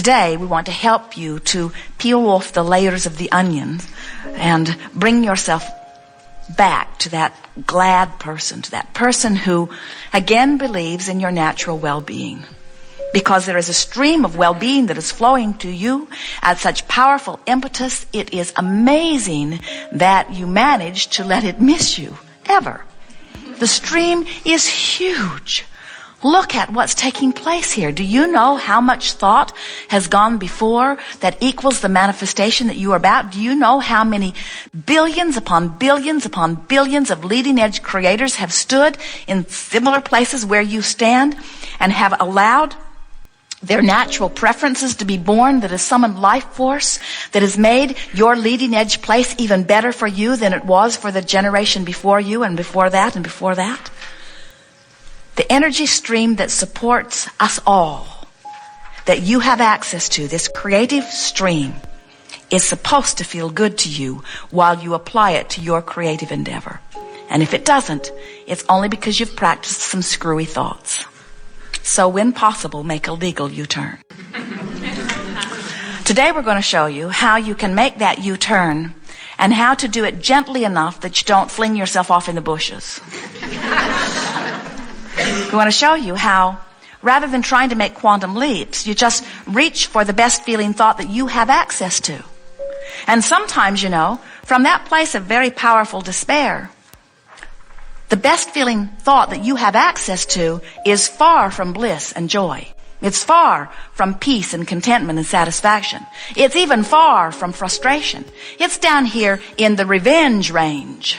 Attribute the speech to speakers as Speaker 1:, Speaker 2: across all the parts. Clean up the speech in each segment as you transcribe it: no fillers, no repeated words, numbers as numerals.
Speaker 1: today we want to help you to peel off the layers of the onion and bring yourself back to that glad person, to that person who again believes in your natural well-being. Because there is a stream of well-being that is flowing to you at such powerful impetus, it is amazing that you manage to let it miss you, ever. The stream is huge. Look at what's taking place here. Do you know how much thought has gone before that equals the manifestation that you are about? Do you know how many billions upon billions upon billions of leading edge creators have stood in similar places where you stand and have allowed their natural preferences to be born, that has summoned life force, that has made your leading edge place even better for you than it was for the generation before you and before that and before that? The energy stream that supports us all, that you have access to, this creative stream, is supposed to feel good to you while you apply it to your creative endeavor. And if it doesn't, it's only because you've practiced some screwy thoughts. So when possible, make a legal U-turn. Today we're going to show you how you can make that U-turn and how to do it gently enough that you don't fling yourself off in the bushes. We want to show you how, rather than trying to make quantum leaps, you just reach for the best feeling thought that you have access to. And sometimes, you know, from that place of very powerful despair, the best feeling thought that you have access to is far from bliss and joy. It's far from peace and contentment and satisfaction. It's even far from frustration. It's down here in the revenge range.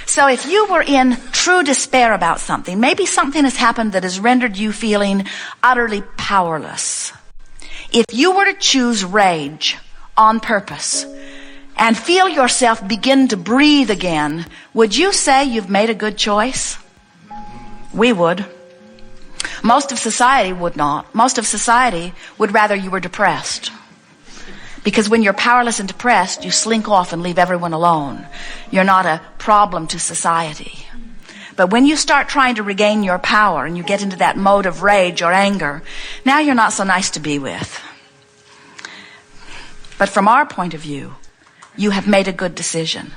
Speaker 1: So if you were in true despair about something, maybe something has happened that has rendered you feeling utterly powerless. If you were to choose rage on purpose and feel yourself begin to breathe again, would you say you've made a good choice? We would. Most of society would not. Most of society would rather you were depressed. Because when you're powerless and depressed, you slink off and leave everyone alone. You're not a problem to society. But when you start trying to regain your power and you get into that mode of rage or anger, now you're not so nice to be with. But from our point of view, you have made a good decision.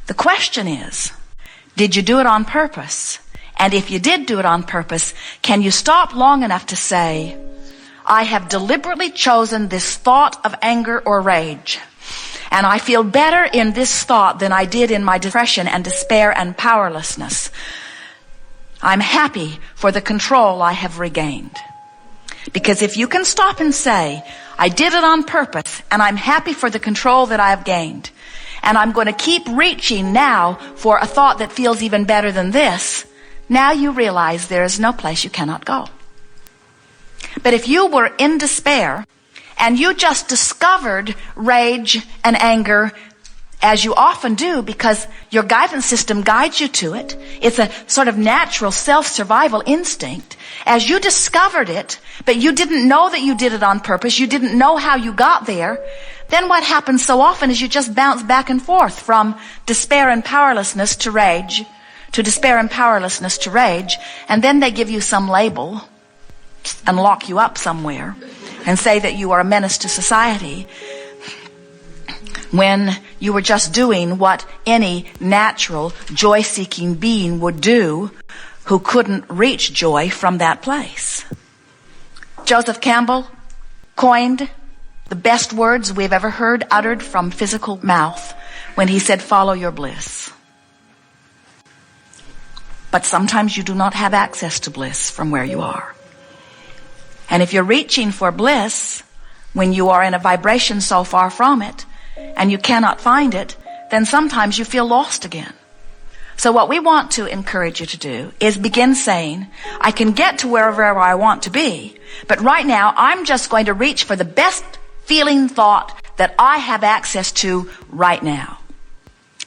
Speaker 1: The question is, did you do it on purpose? And if you did do it on purpose, can you stop long enough to say, I have deliberately chosen this thought of anger or rage, and I feel better in this thought than I did in my depression and despair and powerlessness. I'm happy for the control I have regained. Because if you can stop and say, I did it on purpose, and I'm happy for the control that I've gained, and I'm going to keep reaching now for a thought that feels even better than this, now you realize there is no place you cannot go. But if you were in despair and you just discovered rage and anger, as you often do because your guidance system guides you to it, it's a sort of natural self-survival instinct. As you discovered it, but you didn't know that you did it on purpose, you didn't know how you got there, then what happens so often is you just bounce back and forth from despair and powerlessness to rage, to despair and powerlessness to rage, and then they give you some label and lock you up somewhere and say that you are a menace to society when you were just doing what any natural joy-seeking being would do who couldn't reach joy from that place. Joseph Campbell coined the best words we've ever heard uttered from physical mouth when he said, follow your bliss. But sometimes you do not have access to bliss from where you are. And if you're reaching for bliss when you are in a vibration so far from it and you cannot find it, then sometimes you feel lost again. So what we want to encourage you to do is begin saying, I can get to wherever I want to be, but right now I'm just going to reach for the best feeling thought that I have access to right now.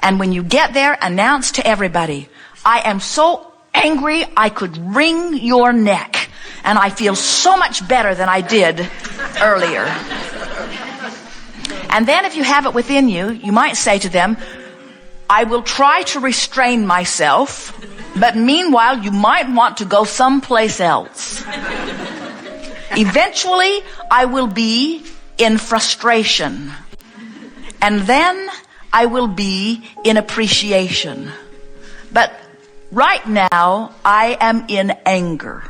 Speaker 1: And when you get there, announce to everybody, I am so angry I could wring your neck. And I feel so much better than I did earlier. And then if you have it within you, you might say to them, I will try to restrain myself, but meanwhile you might want to go someplace else. Eventually, I will be in frustration. And then I will be in appreciation. But right now, I am in anger.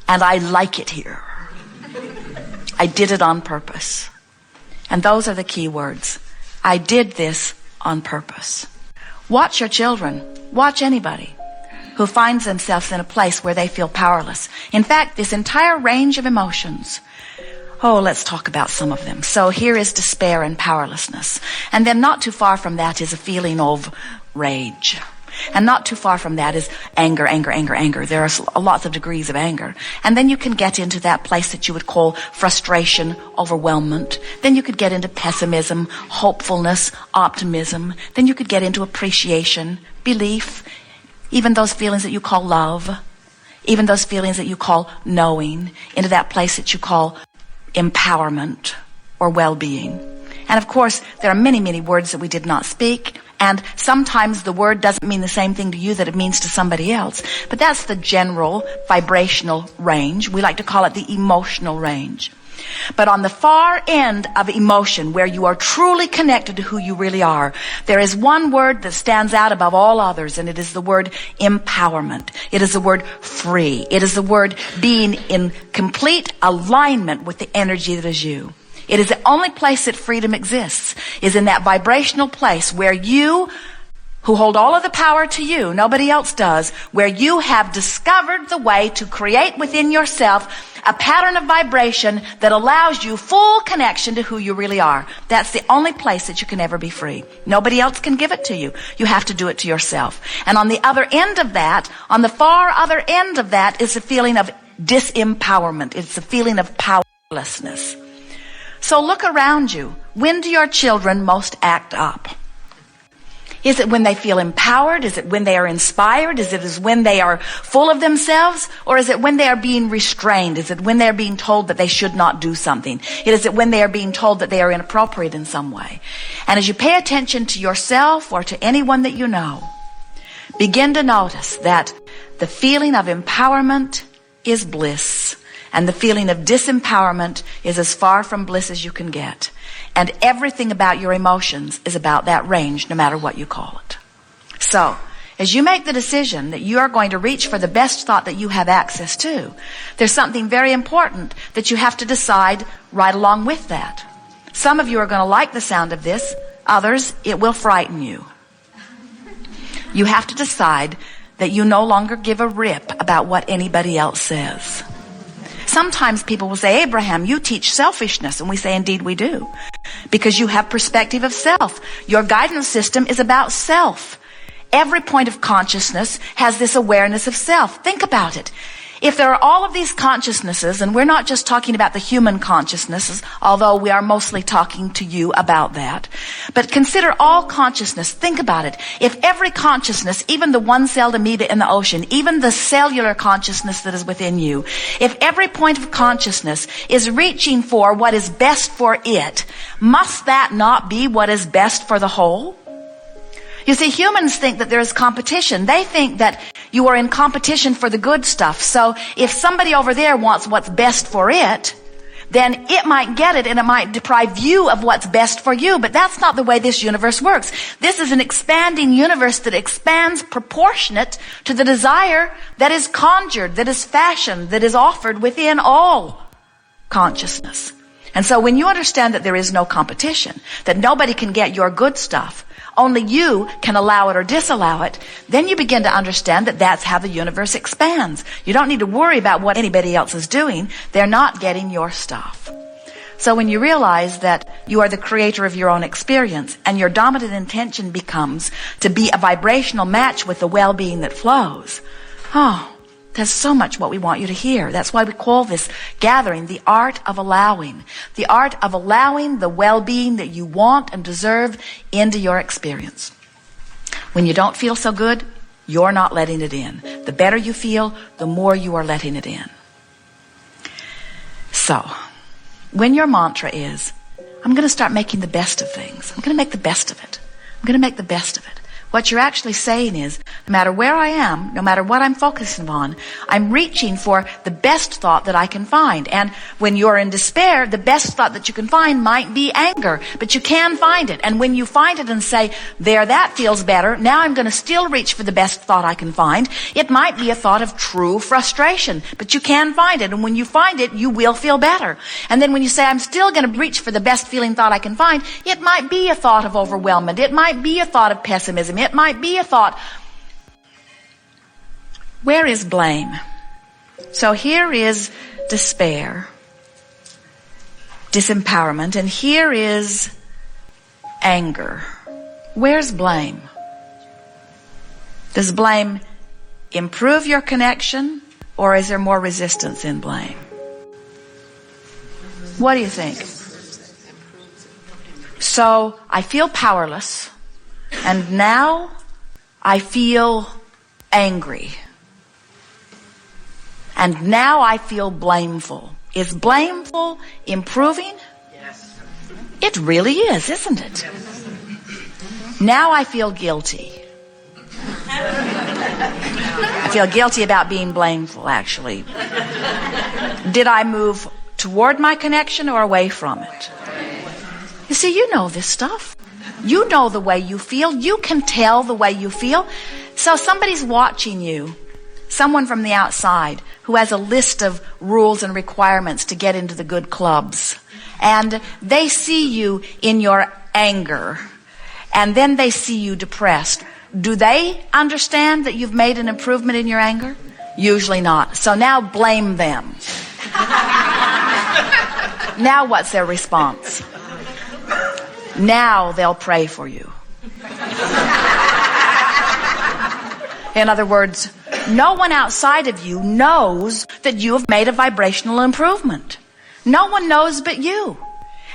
Speaker 1: And I like it here. I did it on purpose. And those are the key words. I did this on purpose. Watch your children. Watch anybody who finds themselves in a place where they feel powerless. In fact, this entire range of emotions. Oh, let's talk about some of them. So here is despair and powerlessness. And then not too far from that is a feeling of rage. And not too far from that is anger, anger, anger, anger. There are lots of degrees of anger. And then you can get into that place that you would call frustration, overwhelmment. Then you could get into pessimism, hopefulness, optimism. Then you could get into appreciation, belief, even those feelings that you call love, even those feelings that you call knowing, into that place that you call empowerment or well-being. And of course, there are many, many words that we did not speak. And sometimes the word doesn't mean the same thing to you that it means to somebody else. But that's the general vibrational range. We like to call it the emotional range. But on the far end of emotion, where you are truly connected to who you really are, there is one word that stands out above all others, and it is the word empowerment. It is the word free. It is the word being in complete alignment with the energy that is you. It is the only place that freedom exists, is in that vibrational place where you, who hold all of the power to you, nobody else does, where you have discovered the way to create within yourself a pattern of vibration that allows you full connection to who you really are. That's the only place that you can ever be free. Nobody else can give it to you. You have to do it to yourself. And on the other end of that, on the far other end of that, is a feeling of disempowerment. It's a feeling of powerlessness. So look around you. When do your children most act up? Is it when they feel empowered? Is it when they are inspired? Is it when they are full of themselves? Or is it when they are being restrained? Is it when they are being told that they should not do something? Is it when they are being told that they are inappropriate in some way? And as you pay attention to yourself or to anyone that you know, begin to notice that the feeling of empowerment is bliss. And the feeling of disempowerment is as far from bliss as you can get. And everything about your emotions is about that range, no matter what you call it. So, as you make the decision that you are going to reach for the best thought that you have access to, there's something very important that you have to decide right along with that. Some of you are going to like the sound of this. Others, it will frighten you. You have to decide that you no longer give a rip about what anybody else says. Sometimes people will say, Abraham, you teach selfishness. And we say, indeed we do. Because you have perspective of self. Your guidance system is about self. Every point of consciousness has this awareness of self. Think about it. If there are all of these consciousnesses, and we're not just talking about the human consciousnesses, although we are mostly talking to you about that, but consider all consciousness. Think about it. If every consciousness, even the one-celled amoeba in the ocean, even the cellular consciousness that is within you, if every point of consciousness is reaching for what is best for it, must that not be what is best for the whole? You see, humans think that there is competition. They think that you are in competition for the good stuff. So if somebody over there wants what's best for it, then it might get it and it might deprive you of what's best for you. But that's not the way this universe works. This is an expanding universe that expands proportionate to the desire that is conjured, that is fashioned, that is offered within all consciousness. And so when you understand that there is no competition, that nobody can get your good stuff, only you can allow it or disallow it, then you begin to understand that that's how the universe expands. You don't need to worry about what anybody else is doing. They're not getting your stuff. So when you realize that you are the creator of your own experience and your dominant intention becomes to be a vibrational match with the well-being that flows, there's so much what we want you to hear. That's why we call this gathering the art of allowing. The art of allowing the well-being that you want and deserve into your experience. When you don't feel so good, you're not letting it in. The better you feel, the more you are letting it in. So, when your mantra is, I'm going to start making the best of things. I'm going to make the best of it. I'm going to make the best of it. What you're actually saying is, no matter where I am, no matter what I'm focusing on, I'm reaching for the best thought that I can find. And when you're in despair, the best thought that you can find might be anger, but you can find it. And when you find it and say, there, that feels better, now I'm going to still reach for the best thought I can find. It might be a thought of true frustration, but you can find it. And when you find it, you will feel better. And then when you say, I'm still going to reach for the best feeling thought I can find, it might be a thought of overwhelmment. It might be a thought of pessimism. It might be a thought. Where is blame? So here is despair, disempowerment, and here is anger. Where's blame? Does blame improve your connection, or is there more resistance in blame? What do you think? So I feel powerless, and now I feel angry. And now I feel blameful. Is blameful improving?
Speaker 2: Yes.
Speaker 1: It really is, isn't it? Now I feel guilty. I feel guilty about being blameful, actually. Did I move toward my connection or away from it? You see, you know this stuff. You know the way you feel. You can tell the way you feel. So somebody's watching you, someone from the outside who has a list of rules and requirements to get into the good clubs. And they see you in your anger. And then they see you depressed. Do they understand that you've made an improvement in your anger? Usually not. So now blame them. Now what's their response? Now they'll pray for you. In other words, no one outside of you knows that you have made a vibrational improvement. No one knows but you.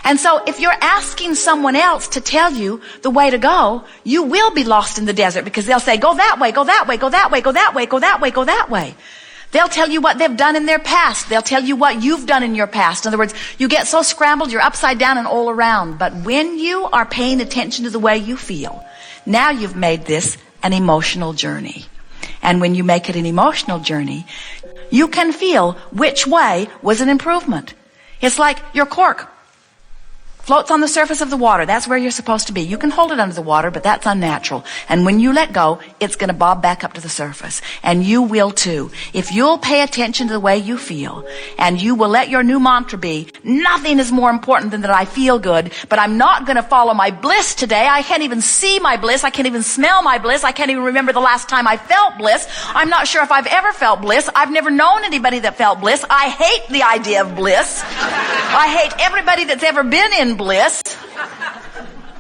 Speaker 1: And so if you're asking someone else to tell you the way to go, you will be lost in the desert, because they'll say, go that way, go that way, go that way, go that way, go that way, go that way. They'll tell you what they've done in their past. They'll tell you what you've done in your past. In other words, you get so scrambled, you're upside down and all around. But when you are paying attention to the way you feel, now you've made this an emotional journey. And when you make it an emotional journey, you can feel which way was an improvement. It's like your cork floats on the surface of the water. That's where you're supposed to be. You can hold it under the water, but that's unnatural. And when you let go, it's going to bob back up to the surface. And you will too. If you'll pay attention to the way you feel, and you will let your new mantra be, nothing is more important than that I feel good, but I'm not going to follow my bliss today. I can't even see my bliss. I can't even smell my bliss. I can't even remember the last time I felt bliss. I'm not sure if I've ever felt bliss. I've never known anybody that felt bliss. I hate the idea of bliss. I hate everybody that's ever been in bliss.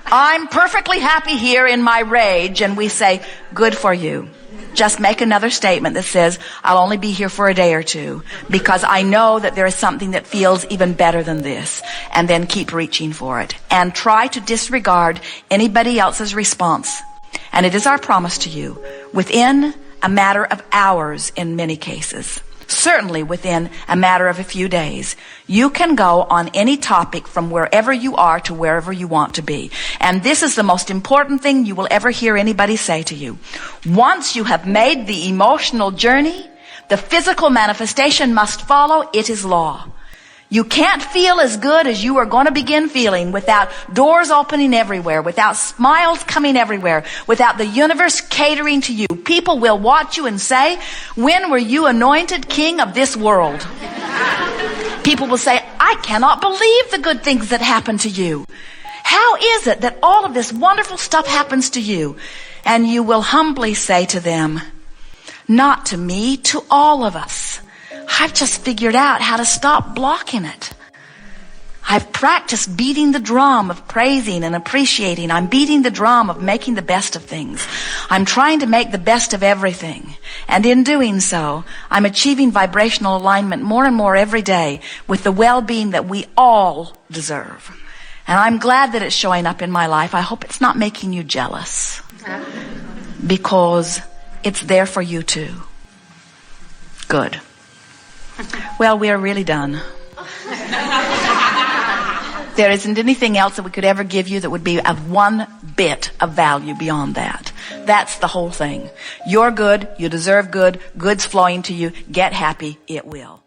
Speaker 1: I'm perfectly happy here in my rage. And we say, good for you. Just make another statement that says, I'll only be here for a day or two because I know that there is something that feels even better than this. And then keep reaching for it. And try to disregard anybody else's response. And it is our promise to you, within a matter of hours in many cases, certainly within a matter of a few days, you can go on any topic from wherever you are to wherever you want to be. And this is the most important thing you will ever hear anybody say to you. Once you have made the emotional journey, the physical manifestation must follow. It is law. You can't feel as good as you are going to begin feeling without doors opening everywhere, without smiles coming everywhere, without the universe catering to you. People will watch you and say, when were you anointed king of this world? People will say, I cannot believe the good things that happen to you. How is it that all of this wonderful stuff happens to you? And you will humbly say to them, not to me, to all of us. I've just figured out how to stop blocking it. I've practiced beating the drum of praising and appreciating. I'm beating the drum of making the best of things. I'm trying to make the best of everything. And in doing so, I'm achieving vibrational alignment more and more every day with the well-being that we all deserve. And I'm glad that it's showing up in my life. I hope it's not making you jealous, because it's there for you too. Good. Well, we are really done. There isn't anything else that we could ever give you that would be of one bit of value beyond that. That's the whole thing. You're good. You deserve good. Good's flowing to you. Get happy. It will.